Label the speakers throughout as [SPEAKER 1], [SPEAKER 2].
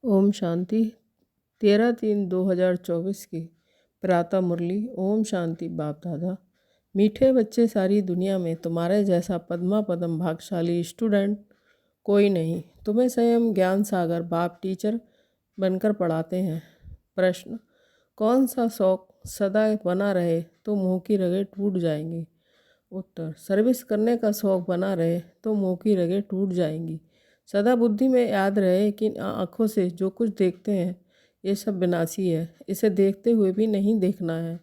[SPEAKER 1] ओम शांति। 13/3/2024 की प्रातः मुरली। ओम शांति। बाप दादा, मीठे बच्चे, सारी दुनिया में तुम्हारे जैसा पद्मा पदम भाग्यशाली स्टूडेंट कोई नहीं। तुम्हें स्वयं ज्ञान सागर बाप टीचर बनकर पढ़ाते हैं। प्रश्न: कौन सा शौक सदा बना रहे तो मुंह की रगें टूट जाएंगी? उत्तर: सर्विस करने का शौक बना रहे तो मुंह की रगें टूट जाएंगी। सदा बुद्धि में याद रहे कि आँखों से जो कुछ देखते हैं ये सब विनाशी है, इसे देखते हुए भी नहीं देखना है।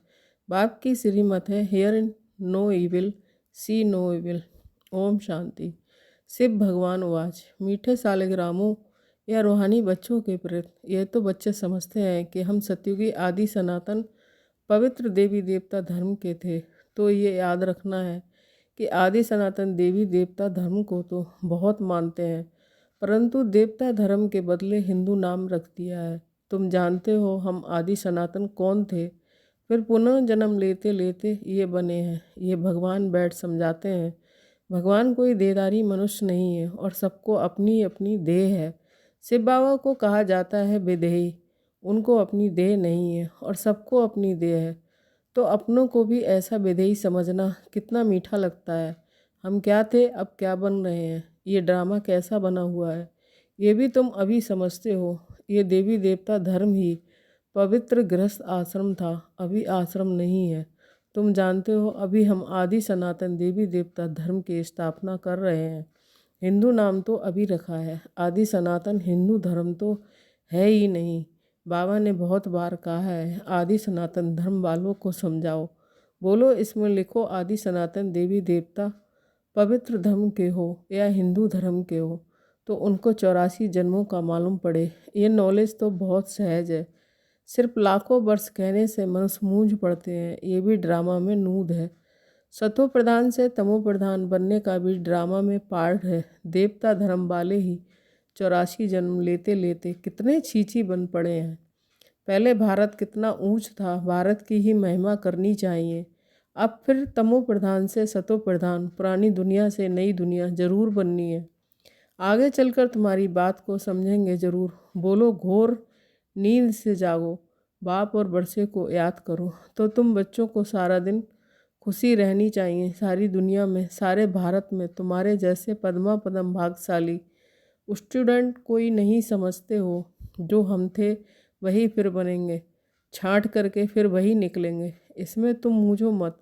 [SPEAKER 1] बाप की श्रीमत है, hear no evil, see no evil. ओम शांति। शिव भगवान उवाच: मीठे सालिग्रामों या रूहानी बच्चों के प्रति यह तो बच्चे समझते हैं कि हम सतयुगी आदि सनातन पवित्र देवी देवता धर्म के थे, तो ये याद रखना है कि आदि सनातन देवी देवता धर्म को तो बहुत मानते हैं, परंतु देवता धर्म के बदले हिंदू नाम रख दिया है। तुम जानते हो हम आदि सनातन कौन थे, फिर पुनः जन्म लेते लेते ये बने हैं। ये भगवान बैठ समझाते हैं। भगवान कोई देहधारी मनुष्य नहीं है और सबको अपनी अपनी देह है। शिव बाबा को कहा जाता है विदेही, उनको अपनी देह नहीं है और सबको अपनी देह है। तो अपनों को भी ऐसा विदेही समझना कितना मीठा लगता है। हम क्या थे, अब क्या बन रहे हैं, ये ड्रामा कैसा बना हुआ है, ये भी तुम अभी समझते हो। ये देवी देवता धर्म ही पवित्र गृहस्थ आश्रम था, अभी आश्रम नहीं है। तुम जानते हो अभी हम आदि सनातन देवी देवता धर्म की स्थापना कर रहे हैं। हिंदू नाम तो अभी रखा है, आदि सनातन हिंदू धर्म तो है ही नहीं। बाबा ने बहुत बार कहा है आदि सनातन धर्म वालों को समझाओ, बोलो इसमें लिखो आदि सनातन देवी देवता पवित्र धर्म के हो या हिंदू धर्म के हो, तो उनको 84 जन्मों का मालूम पड़े। ये नॉलेज तो बहुत सहज है, सिर्फ लाखों वर्ष कहने से मनुष्य मूंझ पड़ते हैं। ये भी ड्रामा में नूद है। सतो प्रधान से तमो प्रधान बनने का भी ड्रामा में पार्ट है। देवता धर्म वाले ही 84 जन्म लेते लेते कितने छीछी बन पड़े हैं। पहले भारत कितना ऊंच था, भारत की ही महिमा करनी चाहिए। अब फिर तमो प्रधान से सतो प्रधान, पुरानी दुनिया से नई दुनिया जरूर बननी है। आगे चलकर तुम्हारी बात को समझेंगे जरूर। बोलो घोर नींद से जागो, बाप और बरसे को याद करो। तो तुम बच्चों को सारा दिन खुशी रहनी चाहिए। सारी दुनिया में, सारे भारत में तुम्हारे जैसे पद्मा पदम भाग्यशाली स्टूडेंट कोई नहीं समझते हो। जो हम थे वही फिर बनेंगे, छांट करके फिर वही निकलेंगे। इसमें तुम मूझो मत।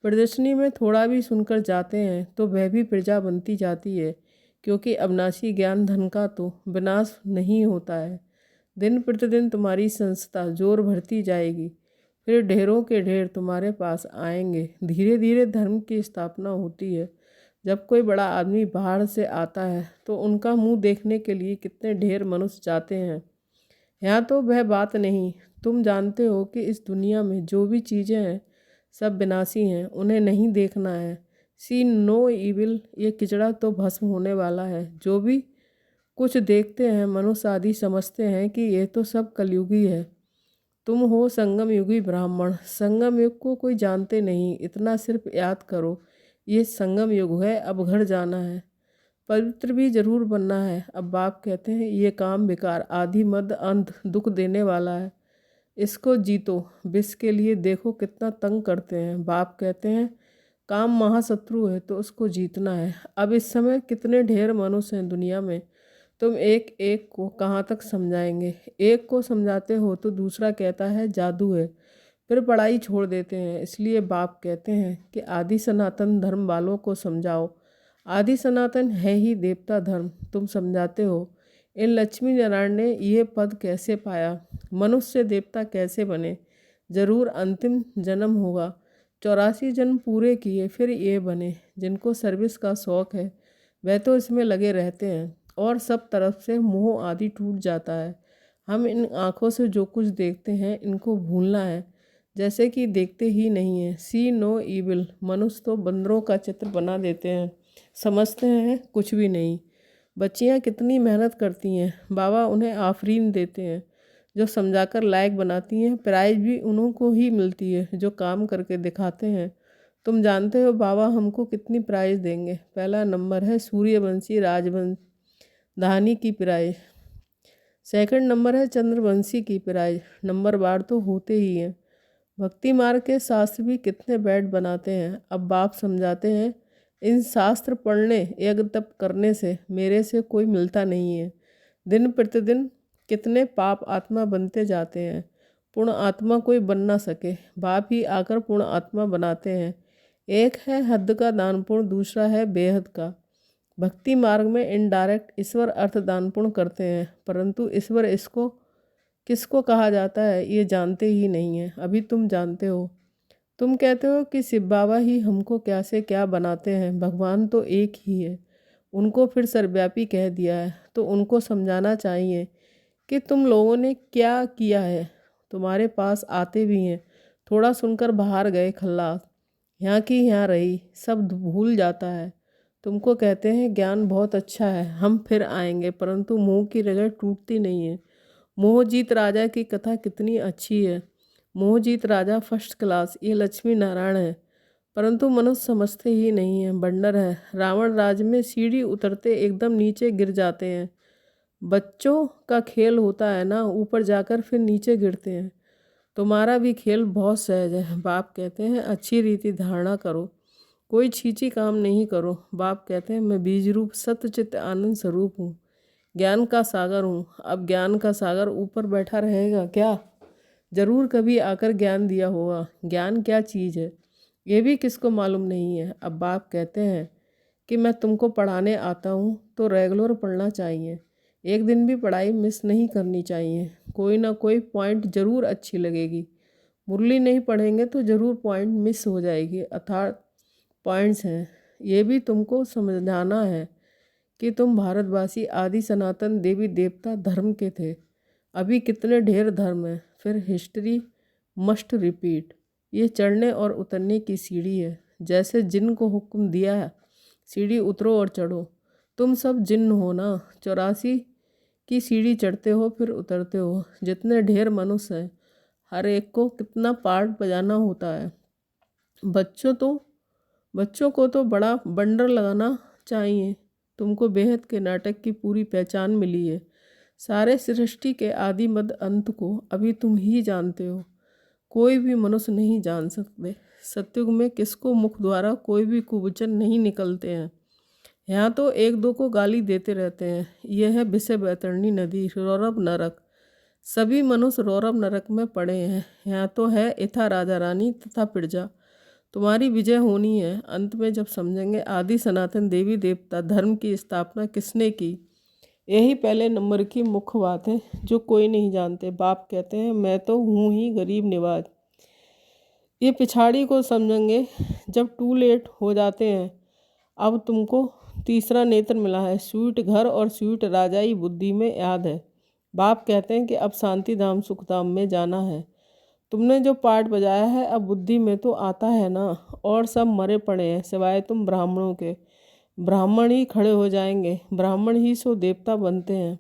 [SPEAKER 1] प्रदर्शनी में थोड़ा भी सुनकर जाते हैं तो वह भी प्रजा बनती जाती है, क्योंकि अविनाशी ज्ञान धन का तो विनाश नहीं होता है। दिन प्रतिदिन तुम्हारी संस्था जोर भरती जाएगी, फिर ढेरों के ढेर तुम्हारे पास आएंगे। धीरे धीरे धर्म की स्थापना होती है। जब कोई बड़ा आदमी बाहर से आता है तो उनका मुंह देखने के लिए कितने ढेर मनुष्य जाते हैं। यहाँ तो वह बात नहीं। तुम जानते हो कि इस दुनिया में जो भी चीज़ें हैं सब विनाशी हैं, उन्हें नहीं देखना है। सी नो इविल, ये किचड़ा तो भस्म होने वाला है। जो भी कुछ देखते हैं मनुष्य आदि समझते हैं कि ये तो सब कलयुगी है। तुम हो संगम युगी ब्राह्मण। संगम युग को कोई जानते नहीं, इतना सिर्फ याद करो ये संगम युग है, अब घर जाना है, पवित्र भी जरूर बनना है। अब बाप कहते हैं ये काम बेकार, आदि मध्य अंत दुख देने वाला है, इसको जीतो। विष के लिए देखो कितना तंग करते हैं। बाप कहते हैं काम महाशत्रु है तो उसको जीतना है। अब इस समय कितने ढेर मनुष्य हैं दुनिया में, तुम एक एक को कहाँ तक समझाएंगे। एक को समझाते हो तो दूसरा कहता है जादू है, फिर पढ़ाई छोड़ देते हैं। इसलिए बाप कहते हैं कि आदि सनातन धर्म वालों को समझाओ। आदि सनातन है ही देवता धर्म। तुम समझाते हो इन लक्ष्मी नारायण ने ये पद कैसे पाया, मनुष्य से देवता कैसे बने। जरूर अंतिम जन्म होगा, 84 जन्म पूरे किए फिर ये बने। जिनको सर्विस का शौक़ है वह तो इसमें लगे रहते हैं और सब तरफ से मोह आदि टूट जाता है। हम इन आँखों से जो कुछ देखते हैं इनको भूलना है, जैसे कि देखते ही नहीं हैं। सी नो इविल, मनुष्य तो बंदरों का चित्र बना देते हैं, समझते हैं कुछ भी नहीं। बच्चियाँ कितनी मेहनत करती हैं, बाबा उन्हें आफरीन देते हैं जो समझाकर लायक बनाती हैं। प्राइज भी उन्हों को ही मिलती है जो काम करके दिखाते हैं। तुम जानते हो बाबा हमको कितनी प्राइज़ देंगे। पहला नंबर है सूर्यवंशी राजवंश धानी की प्राइज, सेकंड नंबर है चंद्रवंशी की प्राइज। नंबर बार तो होते ही हैं। भक्ति मार्ग के शास्त्र भी कितने बैठ बनाते हैं। अब बाप समझाते हैं, इन शास्त्र पढ़ने यज्ञ तप करने से मेरे से कोई मिलता नहीं है। दिन प्रतिदिन कितने पाप आत्मा बनते जाते हैं, पूर्ण आत्मा कोई बन ना सके। बाप ही आकर पूर्ण आत्मा बनाते हैं। एक है हद का दान पुण्य, दूसरा है बेहद का। भक्ति मार्ग में इनडायरेक्ट ईश्वर अर्थ दान पुण्य करते हैं, परंतु ईश्वर इसको किसको कहा जाता है ये जानते ही नहीं है। अभी तुम जानते हो। तुम कहते हो कि शिव बाबा ही हमको क्या से क्या बनाते हैं, भगवान तो एक ही है। उनको फिर सर्वव्यापी कह दिया है, तो उनको समझाना चाहिए कि तुम लोगों ने क्या किया है। तुम्हारे पास आते भी हैं, थोड़ा सुनकर बाहर गए खल्लास, यहाँ की यहाँ रही, सब भूल जाता है। तुमको कहते हैं ज्ञान बहुत अच्छा है, हम फिर आएंगे, परंतु मुंह की रगड़ टूटती नहीं है। मोहजीत राजा की कथा कितनी अच्छी है। मोहजीत राजा फर्स्ट क्लास, ये लक्ष्मी नारायण है, परंतु मनुष्य समझते ही नहीं है, बंडर है। रावण राज में सीढ़ी उतरते एकदम नीचे गिर जाते हैं। बच्चों का खेल होता है ना, ऊपर जाकर फिर नीचे गिरते हैं। तुम्हारा भी खेल बहुत सहज है। बाप कहते हैं अच्छी रीति धारणा करो, कोई छींची काम नहीं करो। बाप कहते हैं मैं बीज रूप सत्यचित्त आनंद स्वरूप हूँ, ज्ञान का सागर हूँ। अब ज्ञान का सागर ऊपर बैठा रहेगा क्या? जरूर कभी आकर ज्ञान दिया होगा। ज्ञान क्या चीज़ है ये भी किसको मालूम नहीं है। अब बाप कहते हैं कि मैं तुमको पढ़ाने आता हूँ तो रेगुलर पढ़ना चाहिए, एक दिन भी पढ़ाई मिस नहीं करनी चाहिए। कोई ना कोई पॉइंट ज़रूर अच्छी लगेगी। मुरली नहीं पढ़ेंगे तो ज़रूर पॉइंट मिस हो जाएगी। अर्थात पॉइंट्स हैं, ये भी तुमको समझाना है कि तुम भारतवासी आदि सनातन देवी देवता धर्म के थे। अभी कितने ढेर धर्म हैं, फिर हिस्ट्री मस्ट रिपीट। ये चढ़ने और उतरने की सीढ़ी है, जैसे जिन को हुक्म दिया है सीढ़ी उतरो और चढ़ो। तुम सब जिन्न हो ना, 84 की सीढ़ी चढ़ते हो फिर उतरते हो। जितने ढेर मनुष्य हैं, हर एक को कितना पार्ट बजाना होता है। बच्चों को तो बड़ा बंडर लगाना चाहिए। तुमको बेहद के नाटक की पूरी पहचान मिली है। सारे सृष्टि के आदि मध्य अंत को अभी तुम ही जानते हो, कोई भी मनुष्य नहीं जान सकते। सतयुग में किसको मुख द्वारा कोई भी कुवचन नहीं निकलते हैं। यहाँ तो एक दो को गाली देते रहते हैं। यह है विषय बैतरणी नदी, रौरव नरक। सभी मनुष्य रौरव नरक में पड़े हैं। यहाँ तो है इथा राजा रानी तथा प्रजा। तुम्हारी विजय होनी है। अंत में जब समझेंगे आदि सनातन देवी देवता धर्म की स्थापना किसने की, यही पहले नंबर की मुख्य बात है जो कोई नहीं जानते। बाप कहते हैं मैं तो हूँ ही गरीब निवाज। ये पिछाड़ी को समझेंगे जब टू लेट हो जाते हैं। अब तुमको तीसरा नेत्र मिला है, स्वीट घर और स्वीट राजाई बुद्धि में याद है। बाप कहते हैं कि अब शांति धाम सुख धाम में जाना है। तुमने जो पार्ट बजाया है अब बुद्धि में तो आता है ना, और सब मरे पड़े हैं सिवाय तुम ब्राह्मणों के। ब्राह्मण ही खड़े हो जाएंगे, ब्राह्मण ही सो देवता बनते हैं।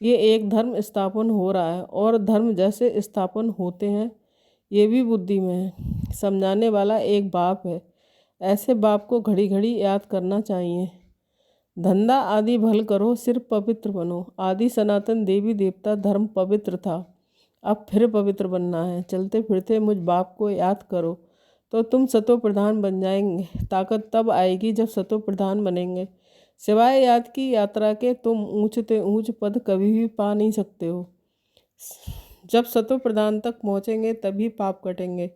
[SPEAKER 1] ये एक धर्म स्थापन हो रहा है और धर्म जैसे स्थापन होते हैं, ये भी बुद्धि में है। समझाने वाला एक बाप है, ऐसे बाप को घड़ी घड़ी याद करना चाहिए। धंधा आदि भल करो, सिर्फ पवित्र बनो। आदि सनातन देवी देवता धर्म पवित्र था, अब फिर पवित्र बनना है। चलते फिरते मुझ बाप को याद करो तो तुम सतो प्रधान बन जाएंगे। ताकत तब आएगी जब सतो प्रधान बनेंगे। सिवाय याद की यात्रा के तुम ऊंचते ऊंच पद कभी भी पा नहीं सकते हो। जब सतो प्रधान तक पहुँचेंगे तभी पाप कटेंगे।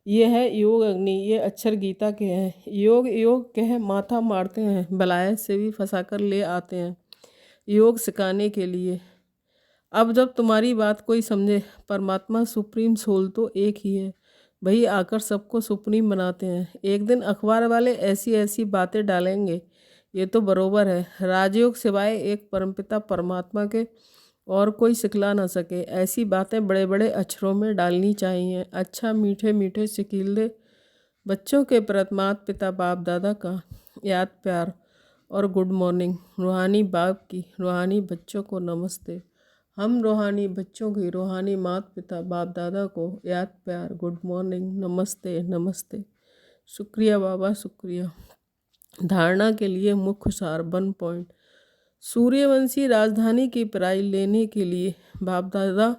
[SPEAKER 1] ये है योग अग्नि, ये अक्षर गीता के हैं। योग योग कह माथा मारते हैं, बलायत से भी फंसा कर ले आते हैं योग सिखाने के लिए। अब जब तुम्हारी बात कोई समझे, परमात्मा सुप्रीम सोल तो एक ही है, वही आकर सबको सुप्रीम बनाते हैं। एक दिन अखबार वाले ऐसी ऐसी बातें डालेंगे, ये तो बरोबर है। राजयोग सिवाय एक परमपिता परमात्मा के और कोई सिखला ना सके, ऐसी बातें बड़े बड़े अक्षरों में डालनी चाहिए। अच्छा मीठे मीठे सिकीले बच्चों के प्रति माता पिता बाप दादा का याद प्यार और गुड मॉर्निंग। रूहानी बाप की रूहानी बच्चों को नमस्ते। हम रूहानी बच्चों की रूहानी माता पिता बाप दादा को याद प्यार गुड मॉर्निंग नमस्ते नमस्ते। शुक्रिया बाबा शुक्रिया। धारणा के लिए मुख्य सार 1 पॉइंट। सूर्यवंशी राजधानी की पराई लेने के लिए बाप दादा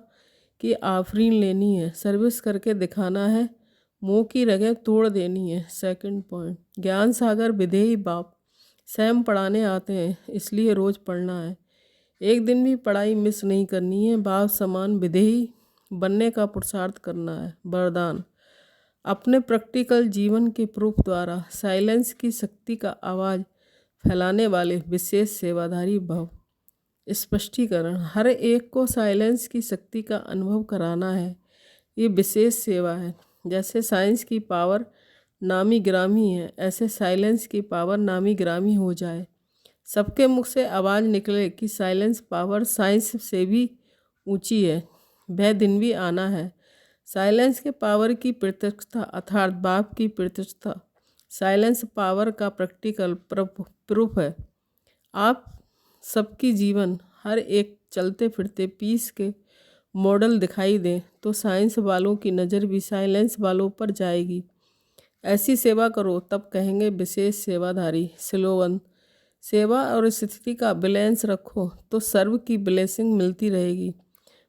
[SPEAKER 1] की आफरीन लेनी है, सर्विस करके दिखाना है, मुंह की रगें तोड़ देनी है। सेकंड पॉइंट, ज्ञान सागर विधेयी बाप स्वयं पढ़ाने आते हैं, इसलिए रोज़ पढ़ना है, एक दिन भी पढ़ाई मिस नहीं करनी है, बाप समान विधेयी बनने का पुरुषार्थ करना है। वरदान, अपने प्रैक्टिकल जीवन के प्रूफ द्वारा साइलेंस की शक्ति का आवाज़ फैलाने वाले विशेष सेवाधारी भव। स्पष्टीकरण, हर एक को साइलेंस की शक्ति का अनुभव कराना है, ये विशेष सेवा है। जैसे साइंस की पावर नामी ग्रामी है, ऐसे साइलेंस की पावर नामी ग्रामी हो जाए। सबके मुख से आवाज़ निकले कि साइलेंस पावर साइंस से भी ऊंची है, वह दिन भी आना है। साइलेंस के पावर की प्रत्यक्षता अर्थात बाप की प्रत्यक्षता साइलेंस पावर का प्रैक्टिकल प्रूफ है। आप सबकी जीवन हर एक चलते फिरते पीस के मॉडल दिखाई दें तो साइंस वालों की नज़र भी साइलेंस वालों पर जाएगी। ऐसी सेवा करो तब कहेंगे विशेष सेवाधारी। स्लोगन, सेवा और स्थिति का बैलेंस रखो तो सर्व की ब्लेसिंग मिलती रहेगी।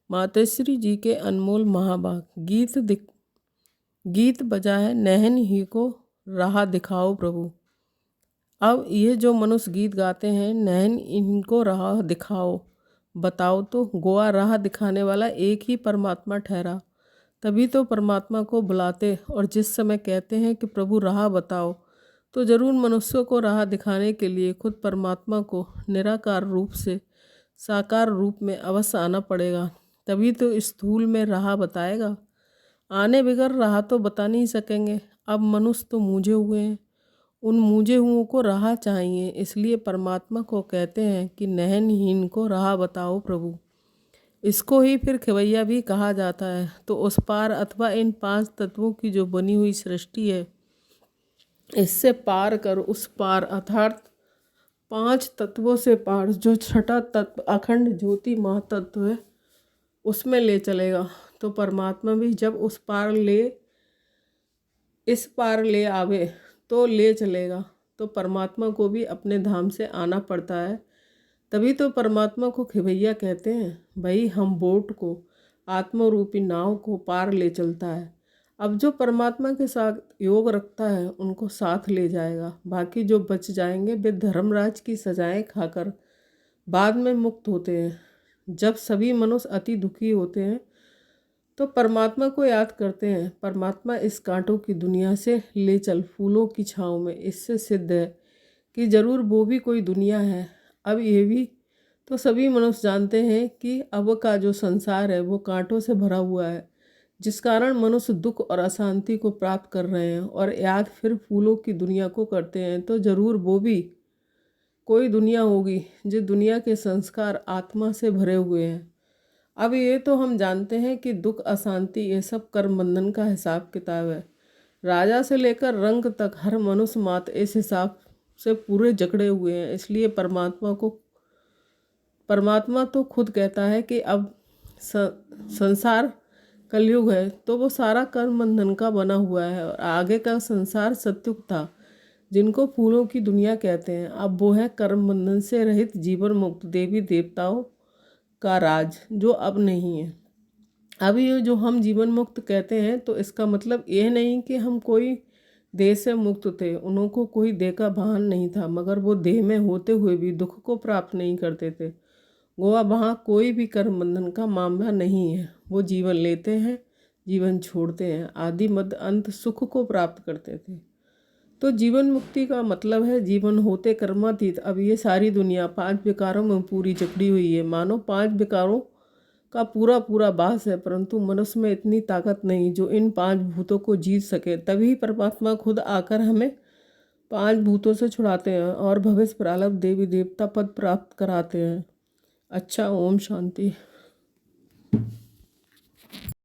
[SPEAKER 1] मातेश्वरी जी के अनमोल महाभाग गीत बजा है, नहन ही को राह दिखाओ प्रभु। अब ये जो मनुष्य गीत गाते हैं, नहन इनको राह दिखाओ, बताओ तो गोवा राह दिखाने वाला एक ही परमात्मा ठहरा। तभी तो परमात्मा को बुलाते और जिस समय कहते हैं कि प्रभु राह बताओ, तो जरूर मनुष्यों को राह दिखाने के लिए खुद परमात्मा को निराकार रूप से साकार रूप में अवश्य आना पड़ेगा, तभी तो इस स्थूल में राह बताएगा। आने बगैर राह तो बता नहीं सकेंगे। अब मनुष्य तो मूझे हुए हैं, उन मूझे हुओं को राह चाहिए, इसलिए परमात्मा को कहते हैं कि नहनहीन को राह बताओ प्रभु। इसको ही फिर खवैया भी कहा जाता है। तो उस पार अथवा इन 5 तत्वों की जो बनी हुई सृष्टि है, इससे पार कर उस पार अर्थात 5 तत्वों से पार जो छठा तत्व अखंड ज्योति महातत्व है उसमें ले चलेगा। तो परमात्मा भी जब इस पार ले आवे तो ले चलेगा। तो परमात्मा को भी अपने धाम से आना पड़ता है, तभी तो परमात्मा को खिवैया कहते हैं। भाई हम बोट को आत्मरूपी नाव को पार ले चलता है। अब जो परमात्मा के साथ योग रखता है उनको साथ ले जाएगा। बाकी जो बच जाएंगे वे धर्मराज की सजाएं खाकर बाद में मुक्त होते हैं। जब सभी मनुष्य अति दुखी होते हैं तो परमात्मा को याद करते हैं, परमात्मा इस कांटों की दुनिया से ले चल फूलों की छाँव में। इससे सिद्ध है कि ज़रूर वो भी कोई दुनिया है। अब ये भी तो सभी मनुष्य जानते हैं कि अब का जो संसार है वो कांटों से भरा हुआ है, जिस कारण मनुष्य दुख और अशांति को प्राप्त कर रहे हैं और याद फिर फूलों की दुनिया को करते हैं। तो ज़रूर वो भी कोई दुनिया होगी जो दुनिया के संस्कार आत्मा से भरे हुए हैं। अब ये तो हम जानते हैं कि दुख अशांति ये सब कर्म बंधन का हिसाब किताब है। राजा से लेकर रंग तक हर मनुष्य मात्र इस हिसाब से पूरे जकड़े हुए हैं। इसलिए परमात्मा तो खुद कहता है कि अब संसार कलयुग है तो वो सारा कर्म बंधन का बना हुआ है और आगे का संसार सत्युग था जिनको फूलों की दुनिया कहते हैं। अब वो है कर्म बंधन से रहित जीवन मुक्त देवी देवताओं का राज जो अब नहीं है। अब ये जो हम जीवन मुक्त कहते हैं तो इसका मतलब यह नहीं कि हम कोई देह से मुक्त थे, उनको कोई देह का भान नहीं था, मगर वो देह में होते हुए भी दुख को प्राप्त नहीं करते थे। गोवा वहाँ कोई भी कर्म बंधन का मामला नहीं है। वो जीवन लेते हैं, जीवन छोड़ते हैं, आदि मध्य अंत सुख को प्राप्त करते थे। तो जीवन मुक्ति का मतलब है जीवन होते कर्मातीत। अब ये सारी दुनिया 5 विकारों में पूरी जकड़ी हुई है, मानो 5 विकारों का पूरा बास है, परंतु मनुष्य में इतनी ताकत नहीं जो इन 5 भूतों को जीत सके। तभी परमात्मा खुद आकर हमें 5 भूतों से छुड़ाते हैं और भविष्य प्रारब्ध देवी देवता पद प्राप्त कराते हैं। अच्छा, ओम शांति।